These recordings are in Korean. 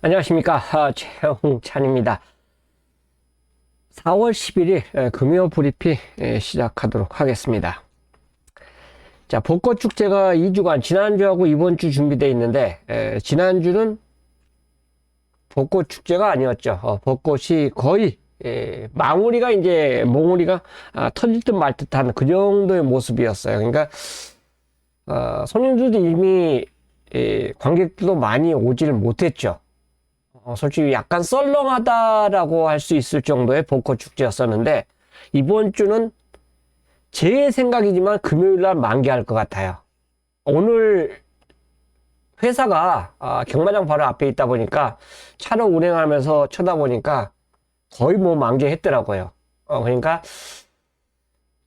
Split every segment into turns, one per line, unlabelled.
안녕하십니까. 최홍찬입니다. 4월 11일 금요 브리핑 시작하도록 하겠습니다. 자, 벚꽃 축제가 2주간 지난주하고 이번주 준비되어 있는데, 지난주는 벚꽃 축제가 아니었죠. 벚꽃이 거의 몽우리가 터질 듯 말 듯한 그 정도의 모습이었어요. 그러니까 손님들도 이미 관객들도 많이 오지를 못했죠. 솔직히 약간 썰렁하다라고 할 수 있을 정도의 벚꽃 축제였었는데, 이번 주는 제 생각이지만 금요일날 만개할 것 같아요. 오늘 회사가 경마장 바로 앞에 있다 보니까 차로 운행하면서 쳐다보니까 거의 만개했더라고요. 그러니까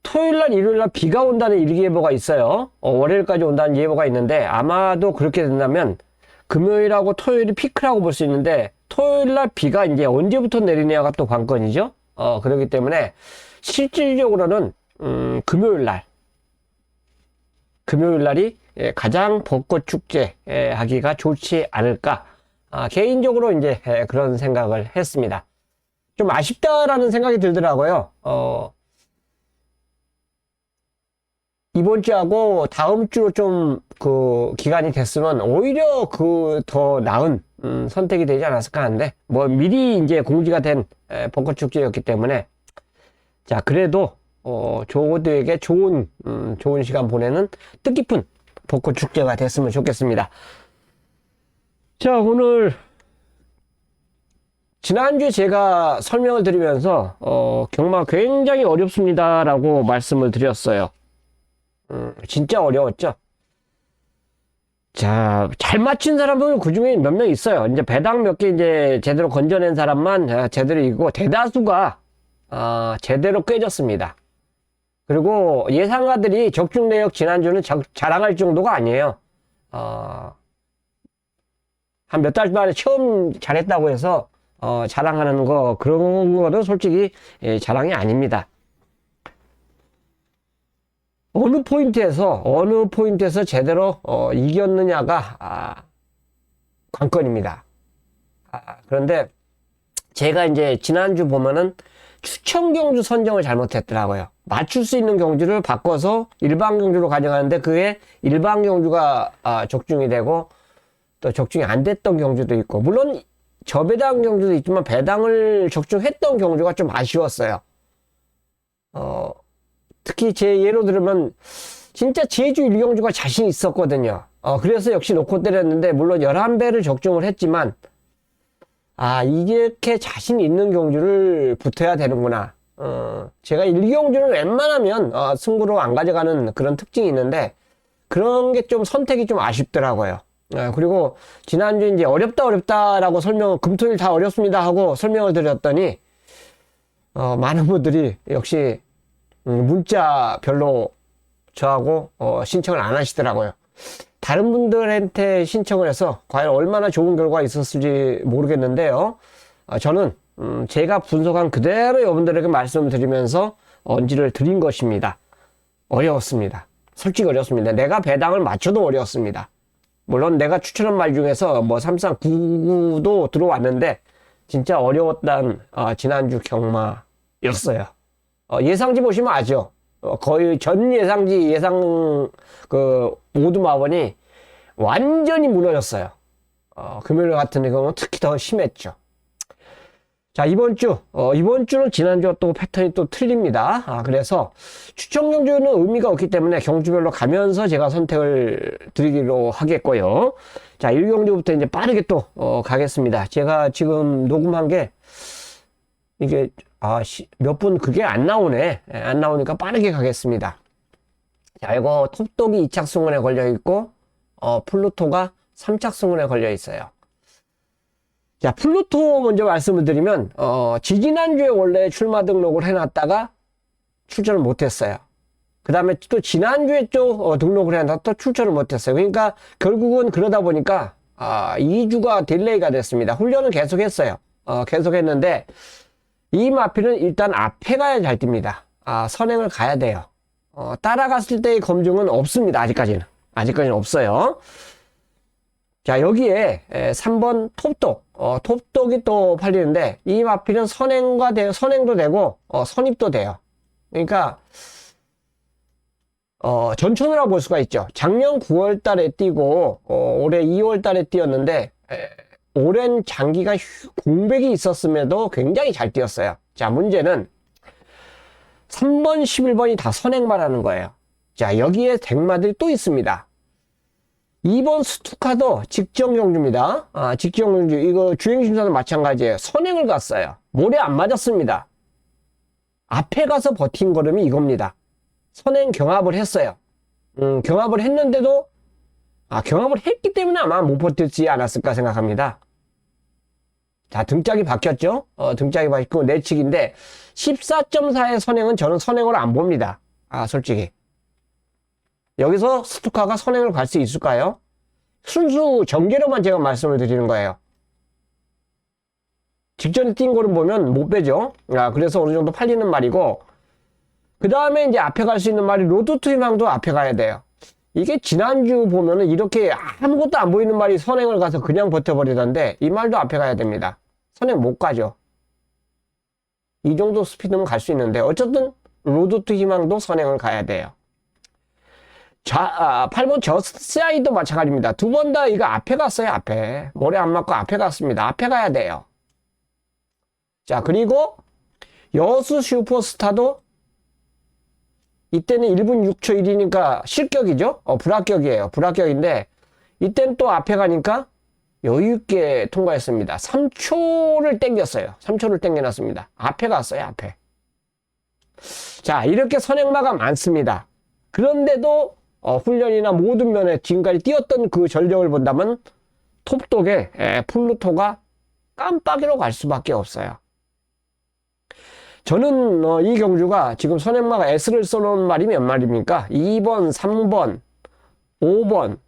토요일날 일요일날 비가 온다는 일기예보가 있어요. 월요일까지 온다는 예보가 있는데, 아마도 그렇게 된다면 금요일하고 토요일이 피크라고 볼 수 있는데, 토요일날 비가 이제 언제부터 내리냐가 또 관건이죠. 그렇기 때문에 실질적으로는 금요일날이 가장 벚꽃 축제 하기가 좋지 않을까, 개인적으로 이제 그런 생각을 했습니다. 좀 아쉽다라는 생각이 들더라고요. 이번 주하고 다음 주로 좀 기간이 됐으면 오히려 더 나은 선택이 되지 않았을까 하는데, 미리 이제 공지가 된 벚꽃 축제였기 때문에, 자, 그래도 모두에게 좋은 시간 보내는 뜻깊은 벚꽃 축제가 됐으면 좋겠습니다. 자, 오늘 지난주에 제가 설명을 드리면서 경마 굉장히 어렵습니다라고 말씀을 드렸어요. 진짜 어려웠죠. 자, 잘 맞춘 사람은 그 중에 몇 명 있어요. 이제 배당 몇 개 이제 제대로 건져낸 사람만 제대로 이기고, 대다수가 제대로 꿰졌습니다. 그리고 예상가들이 적중 내역 지난주는 자랑할 정도가 아니에요. 한 몇 달 만에 처음 잘했다고 해서 자랑하는 그런 거는 솔직히 자랑이 아닙니다. 어느 포인트에서 제대로 이겼느냐가 관건입니다. 그런데 제가 이제 지난주 보면은 추천 경주 선정을 잘못했더라고요. 맞출 수 있는 경주를 바꿔서 일반 경주로 가져가는데, 그게 일반 경주가 적중이 되고 또 적중이 안 됐던 경주도 있고, 물론 저배당 경주도 있지만 배당을 적중했던 경주가 좀 아쉬웠어요. 특히 제 예로 들으면 진짜 제주 1경주가 자신 있었거든요. 그래서 역시 놓고 때렸는데, 물론 11배를 적중을 했지만, 이렇게 자신 있는 경주를 붙어야 되는구나. 제가 1경주는 웬만하면 승부로 안 가져가는 그런 특징이 있는데, 그런 게 좀 선택이 좀 아쉽더라고요. 그리고 지난주 이제 어렵다라고 금토일 다 어렵습니다 하고 설명을 드렸더니, 많은 분들이 역시 문자 별로 저하고 신청을 안 하시더라고요. 다른 분들한테 신청을 해서 과연 얼마나 좋은 결과가 있었을지 모르겠는데요. 저는 제가 분석한 그대로 여러분들에게 말씀을 드리면서 언지를 드린 것입니다. 어려웠습니다. 솔직히 어렵습니다. 내가 배당을 맞춰도 어려웠습니다. 물론 내가 추천한 말 중에서 3399도 들어왔는데, 진짜 어려웠던 지난주 경마였어요. 예상지 보시면 아죠. 거의 전 예상지 모두 마번이 완전히 무너졌어요. 금요일 같은 경우는 특히 더 심했죠. 자, 이번 주는 지난주와 또 패턴이 또 틀립니다. 그래서 추천 경주는 의미가 없기 때문에 경주별로 가면서 제가 선택을 드리기로 하겠고요. 자, 1경주부터 이제 빠르게 또 가겠습니다. 제가 지금 녹음한 게 이게 몇 분 그게 안 나오네. 안 나오니까 빠르게 가겠습니다. 자, 이거 톱독이 2착 승원에 걸려 있고, 플루토가 3착 승원에 걸려 있어요. 자, 플루토 먼저 말씀을 드리면, 지지난주에 원래 출마 등록을 해놨다가 출전을 못했어요. 그 다음에 또 지난주에 또 등록을 해놨다가 또 출전을 못했어요. 그러니까 결국은 그러다 보니까 2주가 딜레이가 됐습니다. 훈련은 계속했어요. 계속했는데, 이 마필은 일단 앞에 가야 잘 뜁니다. 선행을 가야 돼요. 따라갔을 때의 검증은 없습니다. 아직까지는 없어요. 자, 여기에 3번 톱독. 톱독이 또 팔리는데, 이 마필은 선행도 되고, 선입도 돼요. 그러니까, 전천후라고 볼 수가 있죠. 작년 9월 달에 뛰고, 올해 2월 달에 뛰었는데, 오랜 장기가 공백이 있었음에도 굉장히 잘 뛰었어요. 자, 문제는 3번, 11번이 다 선행만 하는 거예요. 자, 여기에 덱마들이 또 있습니다. 2번 스투카도 직전 경주입니다. 직전 경주. 이거 주행심사도 마찬가지예요. 선행을 갔어요. 모래 안 맞았습니다. 앞에 가서 버틴 걸음이 이겁니다. 선행 경합을 했어요. 경합을 했는데도, 경합을 했기 때문에 아마 못 버텼지 않았을까 생각합니다. 자, 등짝이 바뀌었죠? 등짝이 바뀌고 내측인데, 14.4의 선행은 저는 선행으로 안 봅니다. 솔직히. 여기서 스투카가 선행을 갈 수 있을까요? 순수 전개로만 제가 말씀을 드리는 거예요. 직전에 뛴 거를 보면 못 빼죠. 그래서 어느 정도 팔리는 말이고, 그 다음에 이제 앞에 갈 수 있는 말이 로드 투 희망도 앞에 가야 돼요. 이게 지난주 보면은 이렇게 아무것도 안 보이는 말이 선행을 가서 그냥 버텨버리던데, 이 말도 앞에 가야 됩니다. 선행 못 가죠. 이 정도 스피드면 갈 수 있는데, 어쨌든 로드 투 희망도 선행을 가야 돼요. 자, 8번 저스트사이도 마찬가지입니다. 두 번 다 이거 앞에 갔어요, 앞에. 모래 안 맞고 앞에 갔습니다. 앞에 가야 돼요. 자, 그리고 여수 슈퍼스타도 이때는 1분 6초 1이니까 실격이죠? 불합격이에요. 불합격인데, 이때는 또 앞에 가니까 여유있게 통과했습니다. 3초를 땡겼어요. 3초를 땡겨놨습니다. 앞에 갔어요, 앞에. 자, 이렇게 선행마가 많습니다. 그런데도 훈련이나 모든 면에 지금까지 뛰었던 그 전력을 본다면 톱독의 플루토가 깜빡이로 갈 수밖에 없어요. 저는 이 경주가 지금 선행마가 S를 써놓은 말이 몇 마리입니까? 2번, 3번, 5번,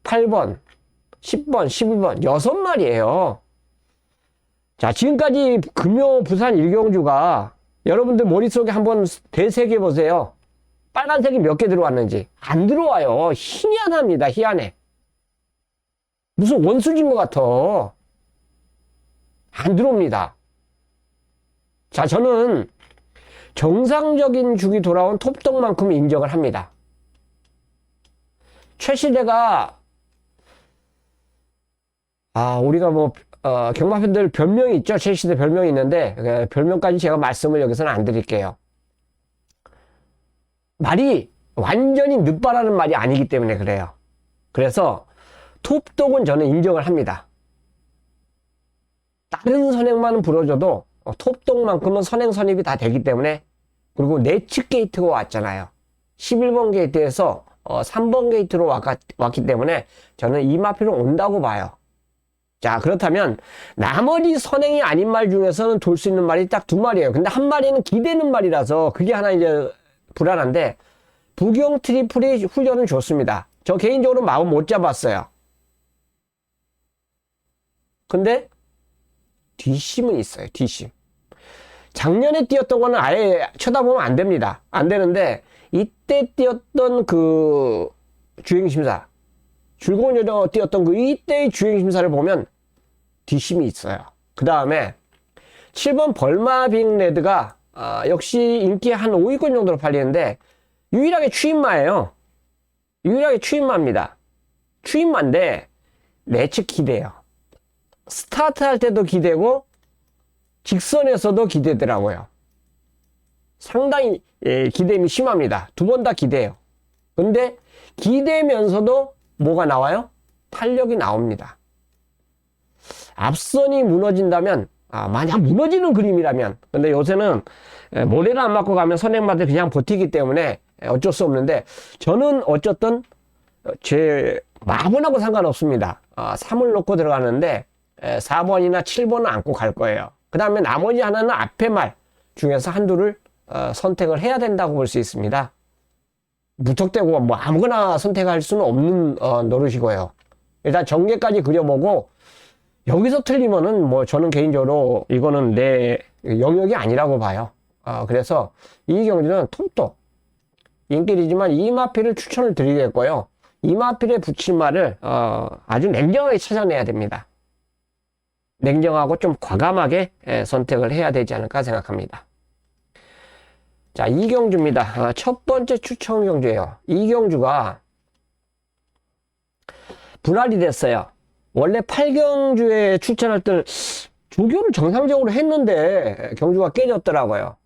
8번, 10번, 11번, 6마리예요. 자, 지금까지 금요 부산 1경주가 여러분들 머릿속에 한번 되새겨 보세요. 빨간색이 몇 개 들어왔는지. 안 들어와요. 희한합니다. 희한해. 무슨 원수진 것 같아. 안 들어옵니다. 자, 저는 정상적인 죽이 돌아온 톱독만큼 인정을 합니다. 최시대가 우리가 경마팬들 별명이 있죠. 최시대 별명이 있는데 별명까지 제가 말씀을 여기서는 안 드릴게요. 말이 완전히 늦바라는 말이 아니기 때문에 그래요. 그래서 톱독은 저는 인정을 합니다. 다른 선행만은 불어줘도 톱독만큼은 선행 선입이 다 되기 때문에, 그리고 내측 게이트가 왔잖아요. 11번 게이트에서 3번 게이트로 왔기 때문에 저는 이 마필은 온다고 봐요. 자, 그렇다면 나머지 선행이 아닌 말 중에서는 돌 수 있는 말이 딱 두 마리예요. 근데 한 마리는 기대는 말이라서 그게 하나 이제 불안한데, 부경 트리플이 훈련은 좋습니다. 저 개인적으로 마음 못 잡았어요. 근데 뒷심은 있어요. 뒷심. 작년에 뛰었던 거는 아예 쳐다보면 안 됩니다. 안 되는데, 이때 뛰었던 그 주행심사, 즐거운 여정 뛰었던 그 이때의 주행심사를 보면 뒷심이 있어요. 그 다음에 7번 벌마빅 레드가 역시 인기 한 5위권 정도로 팔리는데, 유일하게 추임마예요. 유일하게 추임마입니다. 추임마인데 내측 기대요. 스타트 할 때도 기대고 직선에서도 기대더라고요. 상당히 기대임이 심합니다. 두 번 다 기대요. 근데 기대면서도 뭐가 나와요? 탄력이 나옵니다. 앞선이 무너진다면, 만약 무너지는 그림이라면, 근데 요새는 모래를 안 맞고 가면 선행마들 그냥 버티기 때문에 어쩔 수 없는데, 저는 어쨌든 제 마음하고 상관없습니다. 3을 놓고 들어가는데 4번이나 7번은 안고 갈 거예요. 그 다음에 나머지 하나는 앞에 말 중에서 한두를 선택을 해야 된다고 볼 수 있습니다. 무턱대고 뭐 아무거나 선택할 수는 없는 노릇이고요. 일단 전개까지 그려보고, 여기서 틀리면은 뭐 저는 개인적으로 이거는 내 영역이 아니라고 봐요. 그래서 이 경기는 톱독 인기이지만 이 마필을 추천을 드리겠고요. 이마필에 붙일 말을 아주 냉정하게 찾아내야 됩니다. 냉정하고 좀 과감하게 선택을 해야 되지 않을까 생각합니다. 자, 이경주입니다. 첫 번째 추천 경주예요. 이경주가 분할이 됐어요. 원래 8경주에 출전할 때는 조교를 정상적으로 했는데 경주가 깨졌더라고요.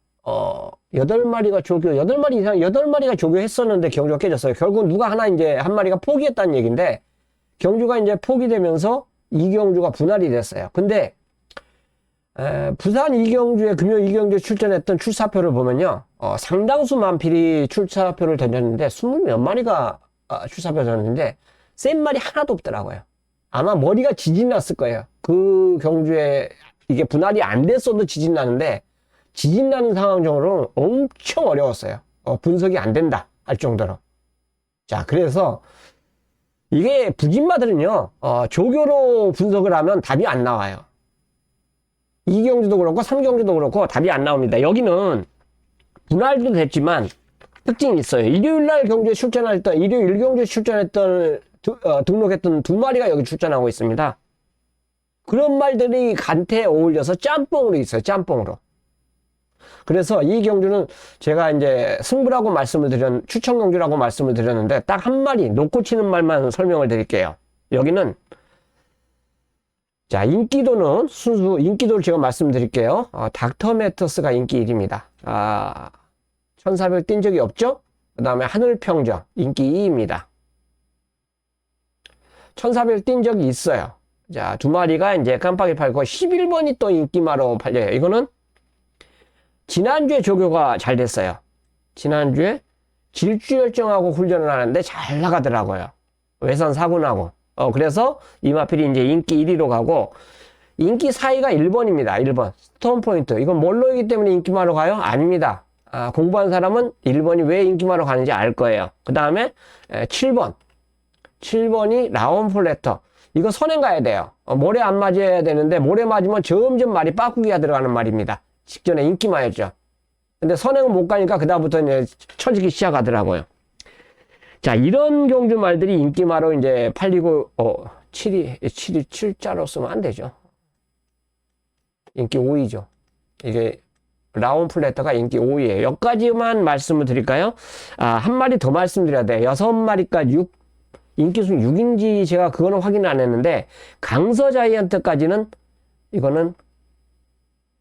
8마리가 조교, 8마리 이상, 8마리가 조교했었는데 경주가 깨졌어요. 결국 누가 하나 이제 한 마리가 포기했다는 얘기인데, 경주가 이제 포기되면서 이경주가 분할이 됐어요. 근데, 부산 이경주에, 금요 이경주에 출전했던 출사표를 보면요, 상당수 만필이 출사표를 던졌는데, 20몇 마리가 출사표 던졌는데, 센 말이 하나도 없더라고요. 아마 머리가 지진 났을 거예요. 그 경주에 이게 분할이 안 됐어도 지진 나는데, 지진 나는 상황적으로 엄청 어려웠어요. 분석이 안 된다 할 정도로. 자, 그래서 이게 부진마들은요, 조교로 분석을 하면 답이 안 나와요. 2경주도 그렇고 3경주도 그렇고 답이 안 나옵니다. 여기는 분할도 됐지만 특징이 있어요. 일요일날 경주에 출전했던, 일요일 1경주에 출전했던 등록했던 2마리가 여기 출전하고 있습니다. 그런 말들이 간태에 어울려서 짬뽕으로 있어요. 짬뽕으로. 그래서 이 경주는 제가 이제 승부라고 추천 경주라고 말씀을 드렸는데, 딱 한 마리 놓고 치는 말만 설명을 드릴게요. 여기는, 자, 인기도는 순수, 인기도를 제가 말씀드릴게요. 닥터 매터스가 인기 1위입니다. 1400 뛴 적이 없죠? 그 다음에 하늘평정, 인기 2위입니다. 1400 뛴 적이 있어요. 자, 2마리가 이제 깜빡이 팔고, 11번이 또 인기마로 팔려요. 이거는 지난주에 조교가 잘 됐어요. 지난주에 질주열정하고 훈련을 하는데 잘 나가더라고요. 외선 사고나고. 그래서 이마필이 이제 인기 1위로 가고, 인기 4위가 1번입니다. 1번. 스톤포인트. 이건 뭘로이기 때문에 인기마로 가요? 아닙니다. 공부한 사람은 1번이 왜 인기마로 가는지 알 거예요. 그 다음에 7번. 7번이 라운플래터. 이거 선행 가야 돼요. 모래 안 맞아야 되는데, 모래 맞으면 점점 말이 빠꾸기가 들어가는 말입니다. 직전에 인기마였죠. 근데 선행은 못 가니까 그다음부터 이제 처지기 시작하더라고요. 자, 이런 경주 말들이 인기마로 이제 팔리고, 7자로 쓰면 안 되죠. 인기 5위죠. 이게 라운 플래터가 인기 5위예요. 여기까지만 말씀을 드릴까요? 한 마리 더 말씀드려야 돼요. 6마리까지 인기수 6인지 제가 그거는 확인 안 했는데, 강서 자이언트까지는 이거는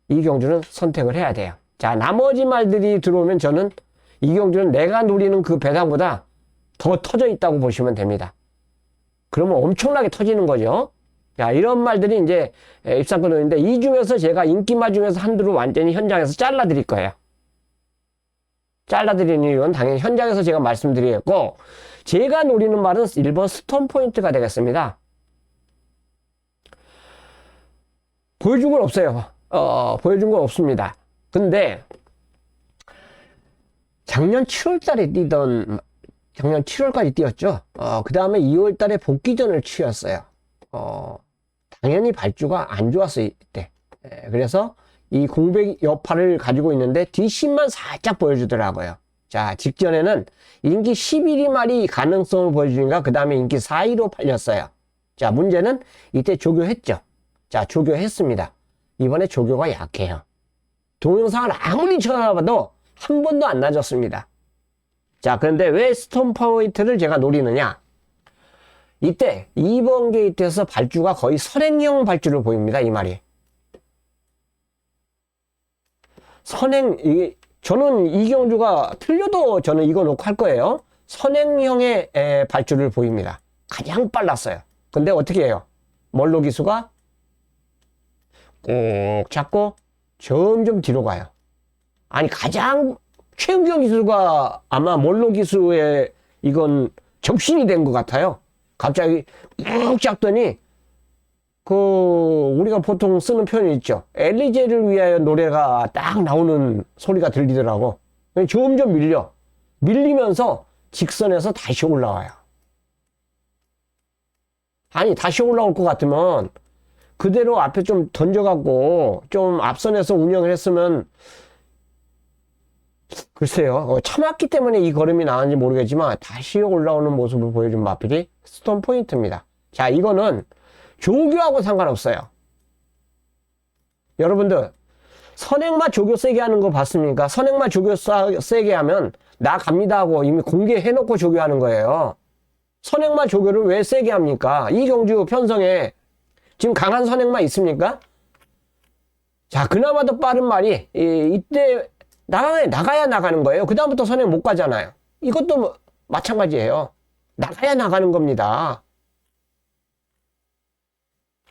이 경주는 선택을 해야 돼요. 자, 나머지 말들이 들어오면 저는 이 경주는 내가 노리는 그 배당보다 더 터져 있다고 보시면 됩니다. 그러면 엄청나게 터지는 거죠. 자, 이런 말들이 이제 입상권인데, 이 중에서 제가 인기마 중에서 한두를 완전히 현장에서 잘라 드릴 거예요. 잘라 드리는 이유는 당연히 현장에서 제가 말씀드리겠고, 제가 노리는 말은 1번 스톤 포인트가 되겠습니다. 보여준 건 없어요. 보여준 건 없습니다. 근데 작년 7월까지 뛰었죠. 그 다음에 2월달에 복귀전을 치렀어요. 당연히 발주가 안 좋았어요, 이때. 그래서 이 공백 여파를 가지고 있는데 뒷심만 살짝 보여주더라고요. 자, 직전에는 인기 11위 말이 가능성을 보여주니까 그 다음에 인기 4위로 팔렸어요. 자, 문제는 이때 조교했죠. 자, 조교했습니다. 이번에 조교가 약해요. 동영상을 아무리 쳐다봐도 한 번도 안 낮았습니다. 자, 그런데 왜 스톤 포인트를 제가 노리느냐? 이때 2번 게이트에서 발주가 거의 선행형 발주를 보입니다. 이 말이. 저는 이 경주가 틀려도 저는 이거 놓고 할 거예요. 선행형의 발주를 보입니다. 가장 빨랐어요. 근데 어떻게 해요? 멀로 기수가 꼭 잡고 점점 뒤로 가요. 아니, 가장 최은경 기수가 아마 멀로 기수의 이건 접신이 된 것 같아요. 갑자기 꾹 잡더니 우리가 보통 쓰는 표현이 있죠. 엘리제를 위하여 노래가 딱 나오는 소리가 들리더라고. 점점 밀리면서 직선에서 다시 올라와요. 아니, 다시 올라올 것 같으면 그대로 앞에 좀 던져갖고 좀 앞선에서 운영을 했으면 글쎄요. 참았기 때문에 이 걸음이 나왔는지 모르겠지만 다시 올라오는 모습을 보여준 마필이 스톤 포인트입니다. 자, 이거는 조교하고 상관없어요. 여러분들 선행마 조교 세게 하는 거 봤습니까? 선행마 조교 세게 하면 나 갑니다 하고 이미 공개해놓고 조교하는 거예요. 선행마 조교를 왜 세게 합니까? 이 경주 편성에 지금 강한 선행마 있습니까? 자, 그나마 더 빠른 말이 이때 나가야 나가는 거예요. 그 다음부터 선행 못 가잖아요. 이것도 뭐 마찬가지예요. 나가야 나가는 겁니다.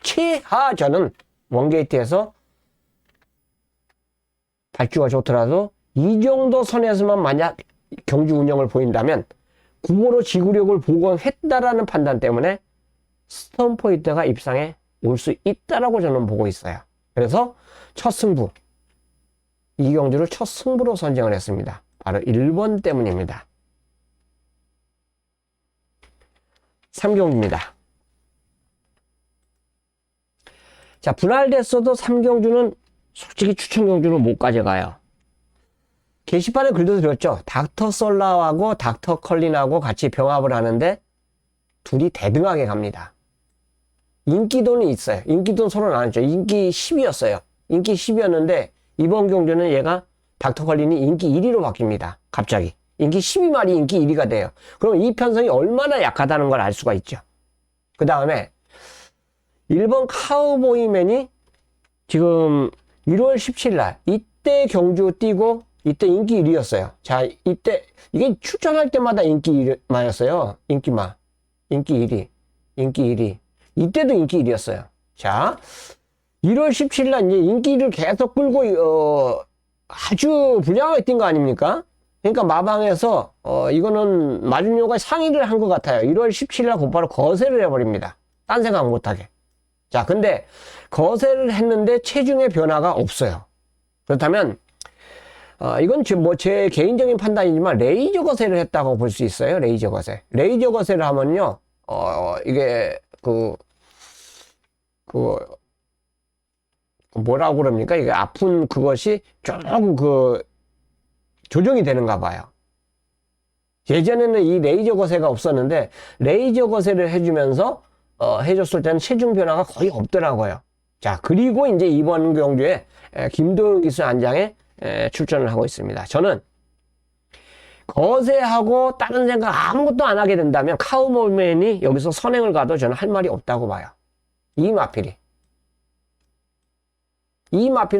최하저는 원게이트에서 발주가 좋더라도 이 정도 선에서만 만약 경주 운영을 보인다면 9호로 지구력을 복원했다라는 판단 때문에 스톤 포인트가 입상에 올 수 있다라고 저는 보고 있어요. 그래서 첫 승부, 이 경주를 첫 승부로 선정을 했습니다. 바로 1번 때문입니다. 3경주입니다. 자, 분할됐어도 3경주는 솔직히 추천 경주는 못 가져가요. 게시판에 글도 드렸죠. 닥터 솔라하고 닥터 컬린하고 같이 병합을 하는데 둘이 대등하게 갑니다. 인기도는 있어요. 인기도는 서로 나눴죠. 인기 10이었어요. 인기 10이었는데 이번 경주는 얘가 닥터 컬린이 인기 1위로 바뀝니다. 갑자기. 인기 12마리 인기 1위가 돼요. 그럼 이 편성이 얼마나 약하다는 걸 알 수가 있죠. 그 다음에 1번 카우보이맨이 지금 1월 17일 날 이때 경주 뛰고 이때 인기 1위였어요. 자, 이때 이게 출전할 때마다 인기 1위마였어요. 인기마. 인기 1위. 인기 1위. 이때도 인기 1위였어요. 자, 1월 17일 날 이제 인기를 계속 끌고 아주 불량하게 뛴 거 아닙니까? 그러니까 마방에서 이거는 마준요가 상의를 한 것 같아요. 1월 17일 날 곧바로 거세를 해버립니다. 딴 생각 못하게. 자, 근데 거세를 했는데 체중의 변화가 없어요. 그렇다면 이건 뭐 제 개인적인 판단이지만 레이저 거세를 했다고 볼 수 있어요. 레이저 거세. 레이저 거세를 하면요, 이게 뭐라고 그럽니까? 이게 아픈 그것이 조금 조정이 되는가 봐요. 예전에는 이 레이저 거세가 없었는데 레이저 거세를 해주면서 해줬을 때는 체중 변화가 거의 없더라고요. 자, 그리고 이제 이번 경주에 김도영 기수 안장에 출전을 하고 있습니다. 저는 거세하고 다른 생각 아무것도 안 하게 된다면 카우보이맨이 여기서 선행을 가도 저는 할 말이 없다고 봐요. 이 마필이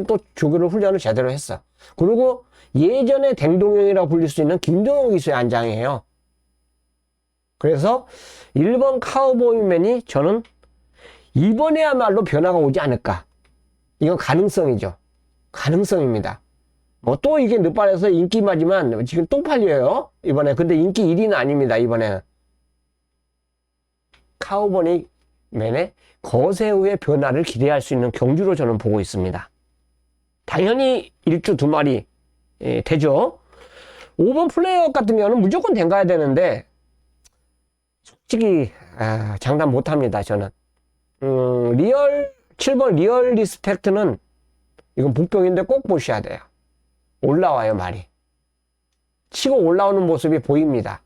또 조교를 훈련을 제대로 했어. 그리고 예전에 댕동형이라고 불릴 수 있는 김동영 기수의 안장이에요. 그래서 1번 카우보이맨이 저는 이번에야말로 변화가 오지 않을까. 이건 가능성이죠. 가능성입니다. 뭐 또 이게 늦발에서 인기마지만 지금 또 팔려요. 이번에. 근데 인기 1위는 아닙니다. 이번에는. 카우보이맨의 거세 후의 변화를 기대할 수 있는 경주로 저는 보고 있습니다. 당연히 1주 2마리 되죠. 5번 플레이어 같은 경우는 무조건 댕가야 되는데 솔직히 장담 못합니다. 저는 7번 리얼 리스펙트는 이건 복병인데 꼭 보셔야 돼요. 올라와요, 말이. 치고 올라오는 모습이 보입니다.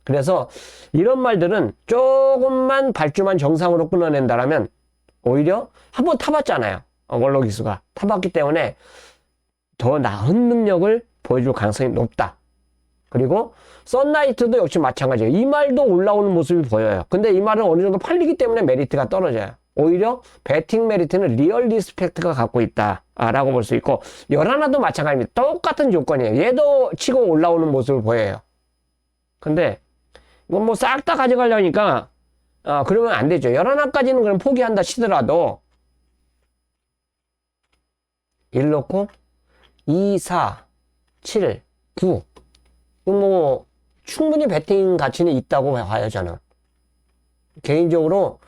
그래서 이런 말들은 조금만 발주만 정상으로 끊어낸다라면 오히려 한번 타봤잖아요. 원로 기수가 타봤기 때문에 더 나은 능력을 보여줄 가능성이 높다. 그리고 썬라이트도 역시 마찬가지예요. 이 말도 올라오는 모습이 보여요. 근데 이 말은 어느 정도 팔리기 때문에 메리트가 떨어져요. 오히려 배팅 메리트는 리얼 리스펙트가 갖고 있다 라고 볼 수 있고, 열하나도 마찬가지입니다. 똑같은 조건이에요. 얘도 치고 올라오는 모습을 보여요. 근데 이건 뭐 싹 다 가져가려니까 그러면 안 되죠. 열하나까지는 그럼 포기한다 치더라도 1 넣고 2, 4, 7, 9 뭐 충분히 배팅 가치는 있다고 봐요. 저는 개인적으로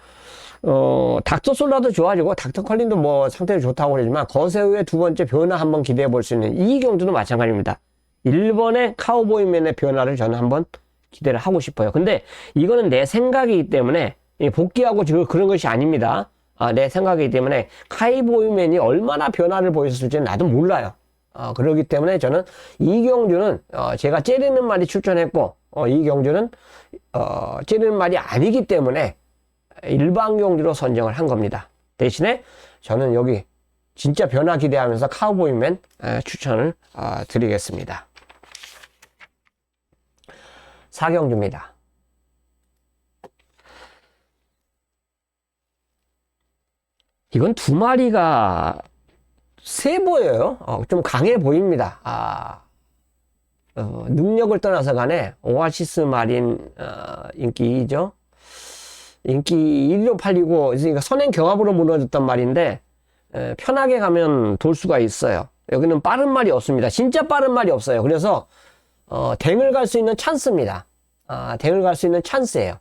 닥터 솔라도 좋아지고 닥터 컬린도 뭐 상태가 좋다고 그러지만 거세 후에 두 번째 변화 한번 기대해 볼 수 있는 이 경주도 마찬가지입니다. 1번의 카우보이맨의 변화를 저는 한번 기대를 하고 싶어요. 근데 이거는 내 생각이기 때문에 복귀하고 그런 것이 아닙니다. 내 생각이기 때문에 카우보이맨이 얼마나 변화를 보였을지는 나도 몰라요. 그렇기 때문에 저는 이 경주는 제가 째리는 말이 추천했고 이 경주는 째리는 말이 아니기 때문에 일반 경주로 선정을 한 겁니다. 대신에 저는 여기 진짜 변화 기대하면서 카우보이맨 추천을 드리겠습니다. 4경주입니다. 이건 두 마리가 세 보여요. 좀 강해 보입니다. 능력을 떠나서 간에 오아시스 마린 인기 2죠. 인기 1위로 팔리고 그러니까 선행 경합으로 무너졌단 말인데 편하게 가면 돌 수가 있어요. 여기는 빠른 말이 없습니다. 진짜 빠른 말이 없어요. 그래서 댕을 갈 수 있는 찬스입니다. 댕을 갈 수 있는 찬스예요.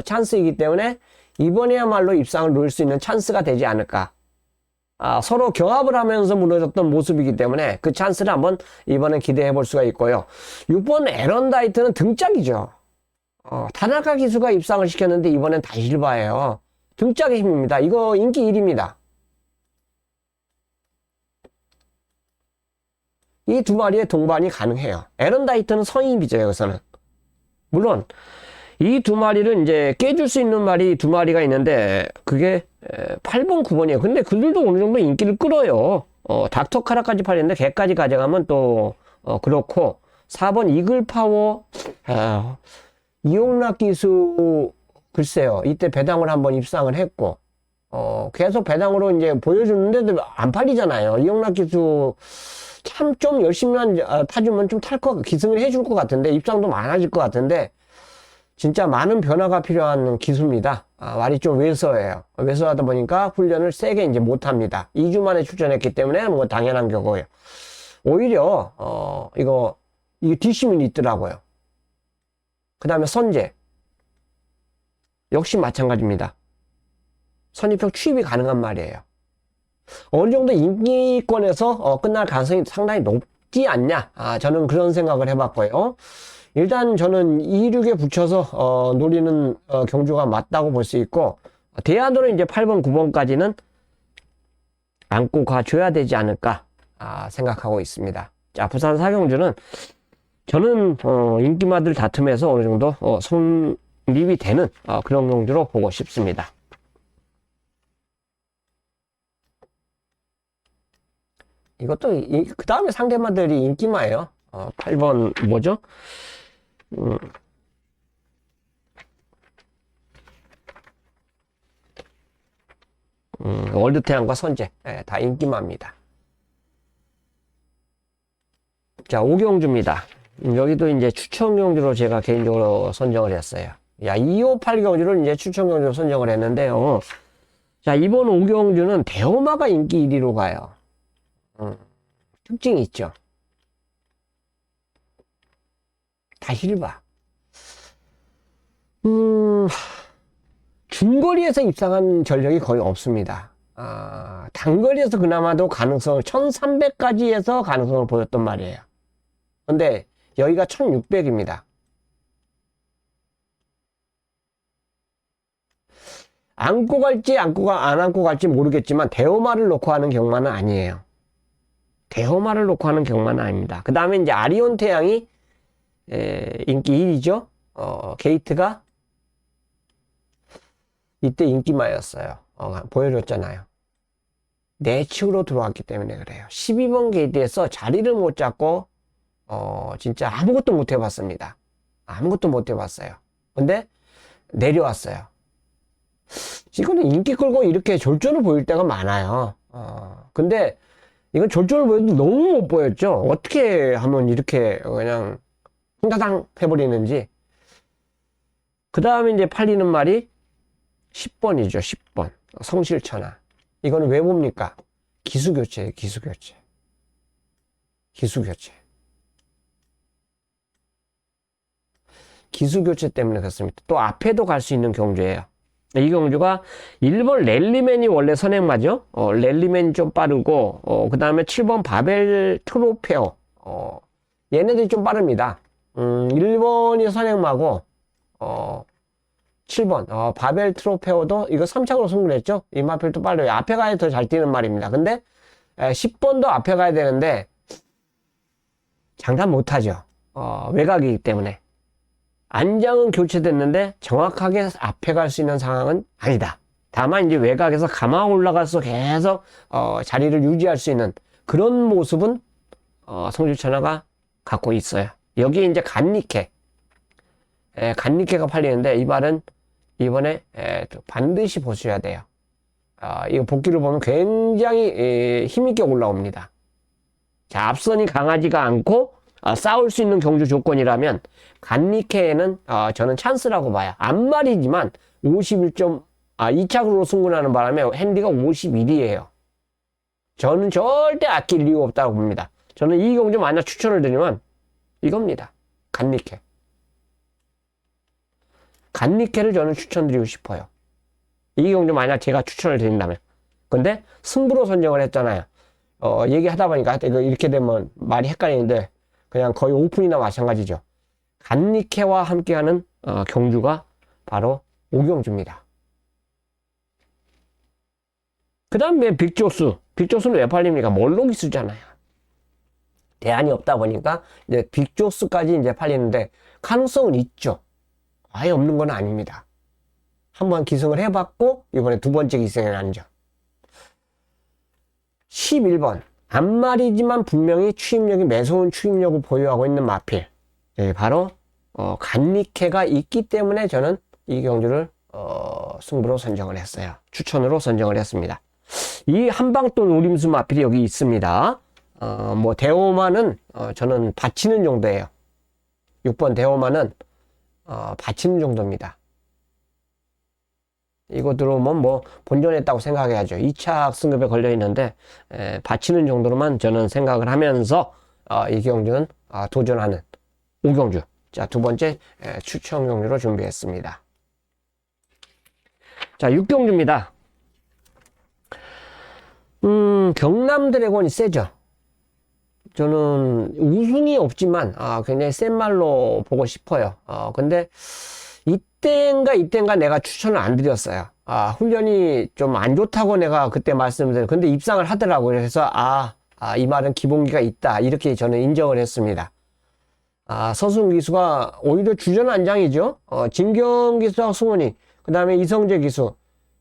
찬스이기 때문에 이번에야말로 입상을 놓을 수 있는 찬스가 되지 않을까. 서로 경합을 하면서 무너졌던 모습이기 때문에 그 찬스를 한번 이번엔 기대해 볼 수가 있고요. 6번 에런다이트는 등짝이죠. 타나카 기수가 입상을 시켰는데 이번엔 다실바예요. 등짝의 힘입니다. 이거 인기 1위입니다. 이 두 마리의 동반이 가능해요. 에런다이트는 성인이죠, 여기서는. 물론 이 두 마리를 이제 깨줄 수 있는 말이 두 마리가 있는데 그게 8번, 9번이에요. 근데 그들도 어느 정도 인기를 끌어요. 닥터 카라까지 팔렸는데 걔까지 가져가면 또 그렇고 4번 이글파워 이용락 기수 글쎄요. 이때 배당을 한번 입상을 했고 계속 배당으로 이제 보여주는데도 안 팔리잖아요. 이용락 기수 참 좀 열심히만 타주면 좀 기승을 해줄 것 같은데 입상도 많아질 것 같은데 진짜 많은 변화가 필요한 기수입니다. 말이 좀 왜소해요. 왜소하다 보니까 훈련을 세게 이제 못합니다. 2주 만에 출전했기 때문에 뭐 당연한 경우예요. 오히려 이거 뒷심이 있더라고요. 그 다음에 선제 역시 마찬가지입니다. 선입형 취입이 가능한 말이에요. 어느 정도 인기권에서 끝날 가능성이 상당히 높지 않냐? 저는 그런 생각을 해봤고요. 일단 저는 266에 붙여서 노리는 경주가 맞다고 볼 수 있고 대안으로 이제 8번, 9번까지는 안고 가줘야 되지 않을까 생각하고 있습니다. 자, 부산 4경주는 저는 인기마들 다툼에서 어느 정도 성립이 되는 그런 경주로 보고 싶습니다. 이것도 그 다음에 상대마들이 인기마예요. 8번 뭐죠? 월드태양과 선제 다 인기마입니다. 자, 5경주입니다. 여기도 이제 추천 경주로 제가 개인적으로 선정을 했어요. 258 경주를 이제 추천 경주로 선정을 했는데요. 자, 이번 5경주는 대호마가 인기 1위로 가요. 특징이 있죠. 다실바. 중거리에서 입상한 전력이 거의 없습니다. 단거리에서 그나마도 가능성을 1300까지에서 가능성을 보였단 말이에요. 근데 여기가 1600입니다. 안고 갈지 안 안고 갈지 모르겠지만 대호마를 놓고 하는 경마는 아니에요. 대호마를 놓고 하는 경마는 아닙니다. 그 다음에 이제 아리온 태양이 인기 1위죠. 게이트가 이때 인기마였어요. 보여줬잖아요. 내측으로 들어왔기 때문에 그래요. 12번 게이트에서 자리를 못 잡고 진짜 아무것도 못 해봤습니다. 아무것도 못 해봤어요. 근데 내려왔어요. 이거는 인기 끌고 이렇게 졸전을 보일 때가 많아요. 근데 이건 졸전을 보여도 너무 못 보였죠. 어떻게 하면 이렇게 그냥 흥다당 해버리는지. 그 다음에 이제 팔리는 말이 10번이죠. 10번. 성실천하. 이거는 왜 봅니까? 기수교체예요. 기수교체. 기수교체. 기수교체 때문에 그렇습니다. 또 앞에도 갈 수 있는 경주예요. 이 경주가 1번 랠리맨이 원래 선행마죠. 랠리맨이 좀 빠르고 그 다음에 7번 바벨 트로페어 얘네들이 좀 빠릅니다. 1번이 선행마고 7번 바벨 트로페어도 이거 3착으로 승부를 했죠. 이마필도 빨라요. 앞에 가야 더 잘 뛰는 말입니다. 근데 10번도 앞에 가야 되는데 장담 못하죠. 외곽이기 때문에. 안장은 교체됐는데 정확하게 앞에 갈 수 있는 상황은 아니다. 다만 이제 외곽에서 감아 올라가서 계속 자리를 유지할 수 있는 그런 모습은 성주천하가 갖고 있어요. 여기에 이제 간니케, 간니케가 팔리는데 이 말은 이번에 반드시 보셔야 돼요. 이거 복귀를 보면 굉장히 힘있게 올라옵니다. 자, 앞선이 강하지가 않고 싸울 수 있는 경주 조건이라면 간니케에는 저는 찬스라고 봐요. 앞말이지만 2착으로 승부하는 바람에 핸디가 51이에요. 저는 절대 아낄 이유가 없다고 봅니다. 저는 이 경주 만약 추천을 드리면 이겁니다. 간니케. 간니케를 저는 추천드리고 싶어요. 이 경주 만약 제가 추천을 드린다면. 근데 승부로 선정을 했잖아요. 얘기하다 보니까 이렇게 되면 말이 헷갈리는데 그냥 거의 오픈이나 마찬가지죠. 간니케와 함께하는 경주가 바로 오경주입니다. 그 다음에 빅조수. 빅조수는 왜 팔립니까? 멀로기수잖아요. 대안이 없다 보니까 이제 빅조수까지 이제 팔리는데 가능성은 있죠. 아예 없는 건 아닙니다. 한번 기승을 해봤고 이번에 두 번째 기승에 나죠. 11번. 앞말이지만 분명히 추임력이 매서운 추임력을 보유하고 있는 마필. 바로 간니케가 있기 때문에 저는 이 경주를 승부로 선정을 했어요. 추천으로 선정을 했습니다. 이 한방돈 우림수 마필이 여기 있습니다. 뭐 대호마는 저는 받치는 정도예요. 6번 대호마는 받치는 정도입니다. 이거 들어오면 뭐 본전했다고 생각해야죠. 2차 승급에 걸려 있는데 받치는 정도로만 저는 생각을 하면서 이 경주는 도전하는 오경주. 자, 두 번째 추천 경주로 준비했습니다. 자, 6경주입니다. 경남 드래곤이 세죠. 저는 우승이 없지만 굉장히 센 말로 보고 싶어요. 근데 이때인가 내가 추천을 안 드렸어요. 훈련이 좀 안 좋다고 내가 그때 말씀드렸는데 근데 입상을 하더라고요. 그래서 이 말은 기본기가 있다 이렇게 저는 인정을 했습니다. 서승 기수가 오히려 주전안장이죠. 진경 기수하고 승훈이, 그 다음에 이성재 기수.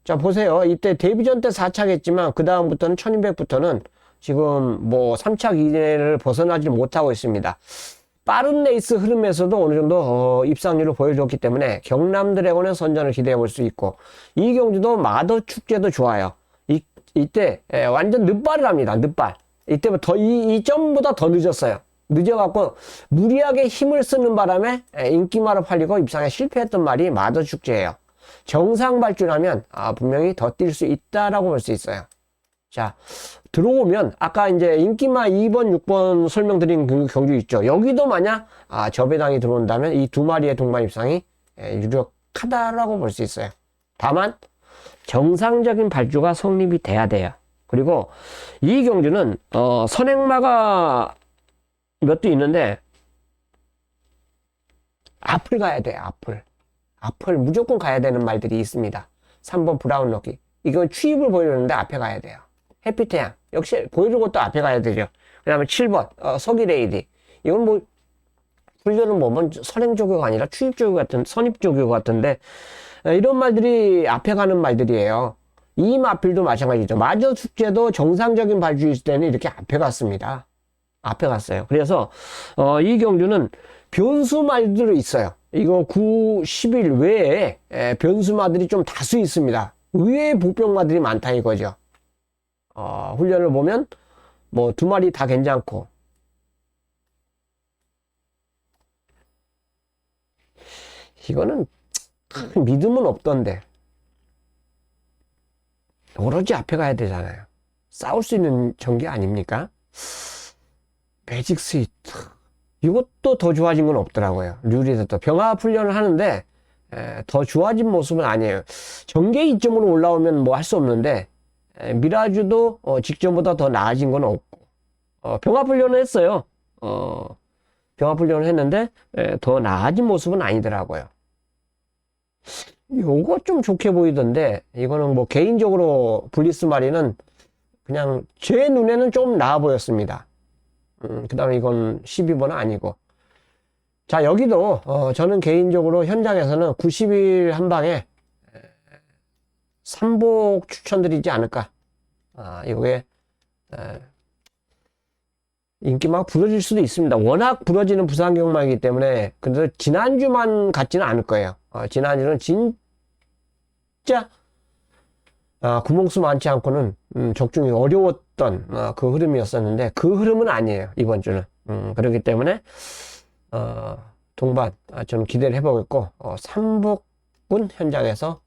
자, 보세요. 이때 데뷔전 때 4착했지만 그 다음부터는 1200부터는 지금 뭐 3착 이내를 벗어나지 못하고 있습니다. 빠른 레이스 흐름에서도 어느 정도 입상률을 보여줬기 때문에 경남 드래곤의 선전을 기대해 볼 수 있고, 이 경주도 마더 축제도 좋아요. 이때 완전 늦발을 합니다. 늦발. 이때부터 이 점보다 더 늦었어요. 늦어갖고 무리하게 힘을 쓰는 바람에 인기마로 팔리고 입상에 실패했던 말이 마더 축제예요. 정상 발주라면 분명히 더 뛸 수 있다라고 볼 수 있어요. 자, 들어오면 아까 이제 인기마 2번, 6번 설명드린 그 경주 있죠. 여기도 만약 저 배당이 들어온다면 이 두 마리의 동반 입상이 유력하다라고 볼 수 있어요. 다만 정상적인 발주가 성립이 돼야 돼요. 그리고 이 경주는 선행마가 몇 도 있는데 앞을 가야 돼요. 앞을 무조건 가야 되는 말들이 있습니다. 3번 브라운 럭키. 이건 추입을 보여주는데 앞에 가야 돼요. 해피태양. 역시 보여줄 것도 앞에 가야 되죠. 그 다음에 7번 서기레이디. 이건 뭐 훈련은 뭐면 선행조교가 아니라 추입조교 같은, 선입조교 같은데 이런 말들이 앞에 가는 말들이에요. 이 마필도 마찬가지죠. 마저 축제도 정상적인 발주일 때는 이렇게 앞에 갔습니다. 앞에 갔어요. 그래서 이 경주는 변수말들이 있어요. 이거 9, 10일 외에 변수마들이 좀 다수 있습니다. 의외의 복병마들이 많다 이거죠. 훈련을 보면 뭐 두 마리 다 괜찮고, 이거는 믿음은 없던데 오로지 앞에 가야 되잖아요. 싸울 수 있는 전개 아닙니까? 매직 스위트 이것도 더 좋아진 건 없더라고요. 룰에서 또 병합 훈련을 하는데 더 좋아진 모습은 아니에요. 전개 이점으로 올라오면 뭐 할 수 없는데 미라주도 직전보다 더 나아진 건 없고, 병합 훈련을 했어요. 병합 훈련을 했는데 더 나아진 모습은 아니더라고요. 요거 좀 좋게 보이던데, 이거는 뭐 개인적으로 블리스 마리는 그냥 제 눈에는 좀 나아 보였습니다. 그 다음에 이건 12번은 아니고. 자, 여기도, 저는 개인적으로 현장에서는 90일 한 방에 3복 추천드리지 않을까. 이게, 인기막 부러질 수도 있습니다. 워낙 부러지는 부상경마이기 때문에. 근데 지난주만 같지는 않을 거예요. 지난주는 진짜, 구멍수 많지 않고는, 적중이 어려웠던, 그 흐름이었었는데, 그 흐름은 아니에요. 이번 주는. 그렇기 때문에, 동반, 저는 기대를 해보겠고, 3복은 현장에서,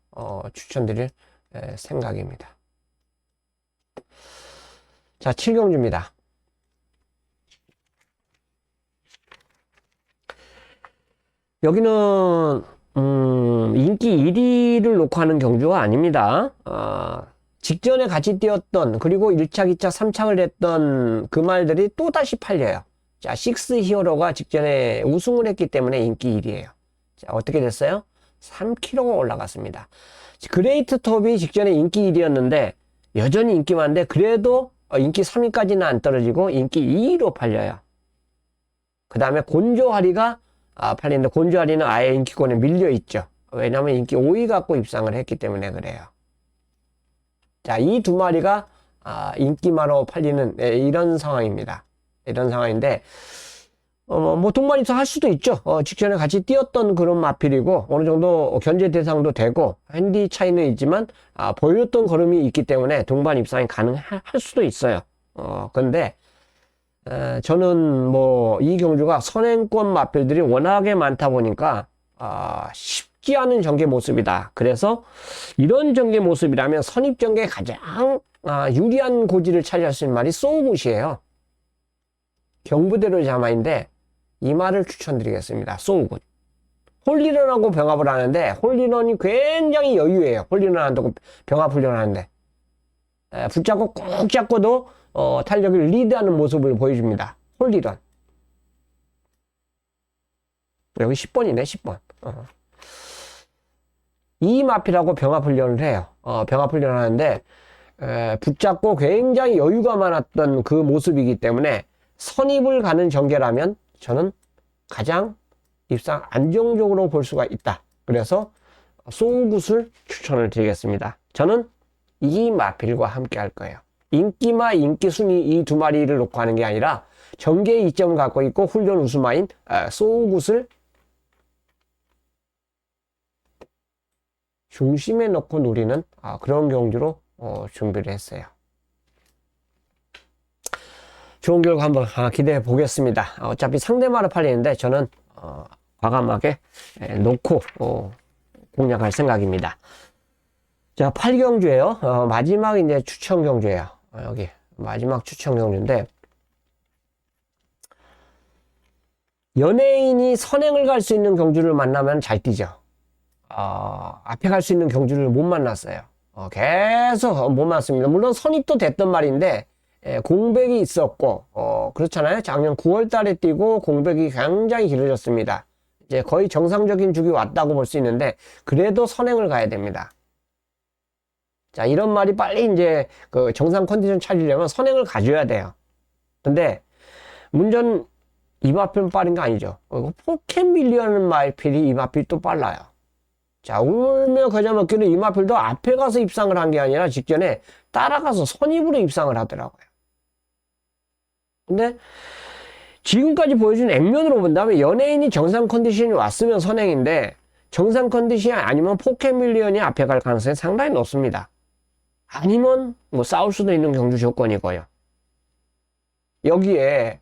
추천드릴 생각입니다. 자, 7경주입니다. 여기는 인기 1위를 놓고 하는 경주가 아닙니다. 직전에 같이 뛰었던, 그리고 1차, 2차, 3착을 했던 그 말들이 또다시 팔려요. 자, 식스 히어로가 직전에 우승을 했기 때문에 인기 1위예요. 자, 어떻게 됐어요? 3kg가 올라갔습니다. 그레이트 톱이 직전에 인기 1위였는데 여전히 인기 많은데, 그래도 인기 3위까지는 안 떨어지고 인기 2위로 팔려요. 그 다음에 곤조하리가 팔리는데, 곤조하리는 아예 인기권에 밀려 있죠. 왜냐면 인기 5위 갖고 입상을 했기 때문에 그래요. 자, 이 두 마리가 인기마로 팔리는 이런 상황입니다. 이런 상황인데, 뭐 동반입사 할 수도 있죠. 직전에 같이 뛰었던 그런 마필이고, 어느 정도 견제 대상도 되고, 핸디 차이는 있지만 보였던 걸음이 있기 때문에 동반 입상이 가능할 수도 있어요. 근데 저는 뭐 이 경주가 선행권 마필들이 워낙에 많다 보니까 쉽지 않은 전개 모습이다. 그래서 이런 전개 모습이라면 선입 전개에 가장 유리한 고지를 차지할 수 있는 말이 소우굿이에요. 경부대로 자마인데 이 말을 추천드리겠습니다. 소우굿. 홀리런하고 병합을 하는데, 홀리런이 굉장히 여유예요. 홀리런 한다고 병합 훈련하는데, 붙잡고 꼭 잡고도 탄력을 리드하는 모습을 보여줍니다. 홀리런. 여기 10번이네, 10번. 이 마필하고 병합 훈련을 해요. 병합 훈련을 하는데, 붙잡고 굉장히 여유가 많았던 그 모습이기 때문에 선입을 가는 전개라면 저는 가장 입상 안정적으로 볼 수가 있다. 그래서 소우굿을 추천을 드리겠습니다. 저는 이 마필과 함께 할 거예요. 인기마, 인기순위 이 두 마리를 놓고 하는 게 아니라 전개의 이점을 갖고 있고 훈련 우수마인 소우굿을 중심에 놓고 노리는 그런 경주로 준비를 했어요. 좋은 결과 한번 기대해 보겠습니다. 어차피 상대마로 팔리는데 저는 과감하게 놓고 공략할 생각입니다. 자, 8경주예요. 마지막 이제 추천 경주예요. 여기 마지막 추천 경주인데, 연예인이 선행을 갈 수 있는 경주를 만나면 잘 뛰죠. 앞에 갈 수 있는 경주를 못 만났어요. 계속 못 만났습니다. 물론 선입도 됐던 말인데 공백이 있었고, 그렇잖아요. 작년 9월 달에 뛰고 공백이 굉장히 길어졌습니다. 이제 거의 정상적인 주기 왔다고 볼 수 있는데, 그래도 선행을 가야 됩니다. 자, 이런 말이 빨리 이제 그 정상 컨디션 찾으려면 선행을 가져야 돼요. 근데 문제는 이 마필은 빠른 거 아니죠. 포켓 밀리언 마필이 이 마필도 빨라요. 자, 울며 겨자 먹기는 이 마필도 앞에 가서 입상을 한 게 아니라 직전에 따라가서 선입으로 입상을 하더라고요. 근데 지금까지 보여준 액면으로 본다면 연예인이 정상 컨디션이 왔으면 선행인데, 정상 컨디션이 아니면 포켓 밀리언이 앞에 갈 가능성이 상당히 높습니다. 아니면 뭐 싸울 수도 있는 경주 조건이고요. 여기에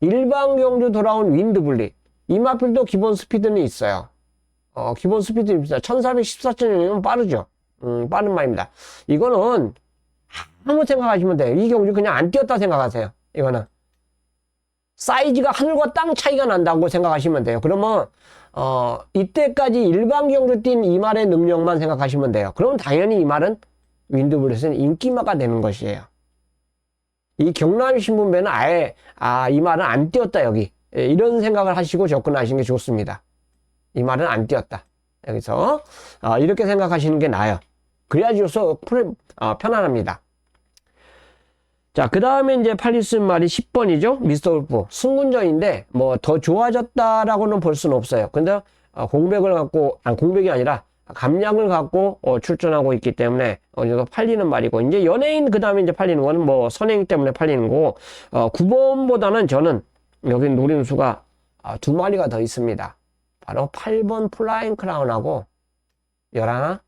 일반 경주 돌아온 윈드블릿, 이 마필도 기본 스피드는 있어요. 기본 스피드는 있습니다. 1414.0이면 빠르죠. 빠른 말입니다. 이거는 아무 생각하시면 돼요. 이 경주 그냥 안 뛰었다 생각하세요. 이거는 사이즈가 하늘과 땅 차이가 난다고 생각하시면 돼요. 그러면 이때까지 일반 경주 뛴 이 말의 능력만 생각하시면 돼요. 그럼 당연히 이 말은 윈드블릿은 인기마가 되는 것이에요. 이 경남 신분배는 아예 이 말은 안 뛰었다 여기, 이런 생각을 하시고 접근하시는 게 좋습니다. 이 말은 안 뛰었다. 여기서 이렇게 생각하시는 게 나아요. 그래야지로서 편안합니다. 자, 그 다음에 이제 팔릴 말이 10번이죠. 미스터 골프. 승군전인데, 뭐, 더 좋아졌다라고는 볼 수는 없어요. 근데, 공백을 갖고, 공백이 아니라, 감량을 갖고, 출전하고 있기 때문에, 어느 정도 팔리는 말이고, 이제 연예인, 그 다음에 이제 팔리는 거는 뭐, 선행 때문에 팔리는 거고, 9번보다는 저는, 여기 노림수가, 2마리가 더 있습니다. 바로 8번 플라잉 크라운하고, 11,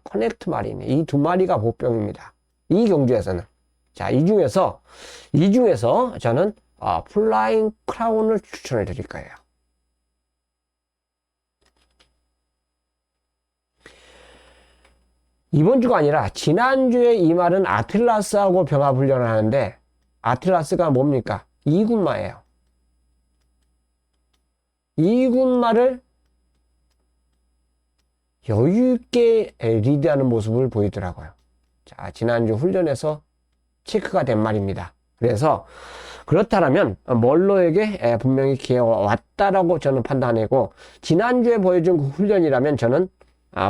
커넥트 마리네. 이 2마리가 보병입니다. 이 경주에서는. 자, 이 중에서 저는 플라잉 크라운을 추천을 드릴 거예요. 이번 주가 아니라 지난주에 이 말은 아틀라스하고 병합 훈련을 하는데, 아틀라스가 뭡니까? 2군마예요. 2군마를 여유있게 리드하는 모습을 보이더라고요. 자, 지난주 훈련에서 체크가 된 말입니다. 그래서 그렇다면 멀로에게 분명히 기회가 왔다라고 저는 판단하고, 지난주에 보여준 그 훈련이라면 저는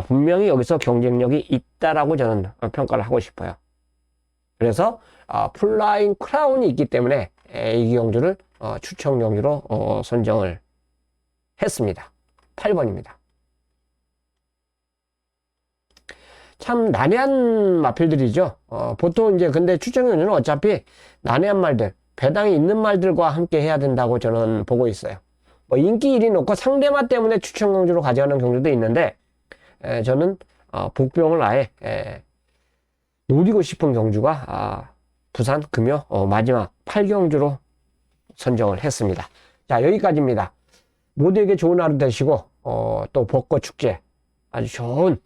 분명히 여기서 경쟁력이 있다라고 저는 평가를 하고 싶어요. 그래서 플라잉 크라운이 있기 때문에 이 경주를 추천 경주로 선정을 했습니다. 8번입니다. 참 난해한 마필들이죠. 보통 이제 근데 추천 경주는 어차피 난해한 말들, 배당이 있는 말들과 함께 해야 된다고 저는 보고 있어요. 뭐 인기 1위 놓고 상대마 때문에 추천 경주로 가져가는 경주도 있는데, 저는 복병을 아예 노리고 싶은 경주가 부산 금요 마지막 8경주로 선정을 했습니다. 자, 여기까지입니다. 모두에게 좋은 하루 되시고 또 벚꽃 축제 아주 좋은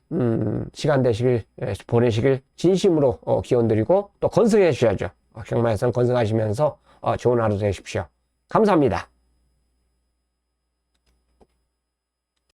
시간 되시길 보내시길 진심으로 기원드리고, 또 건승해 주셔야죠. 경마에서는 건승하시면서 좋은 하루 되십시오. 감사합니다.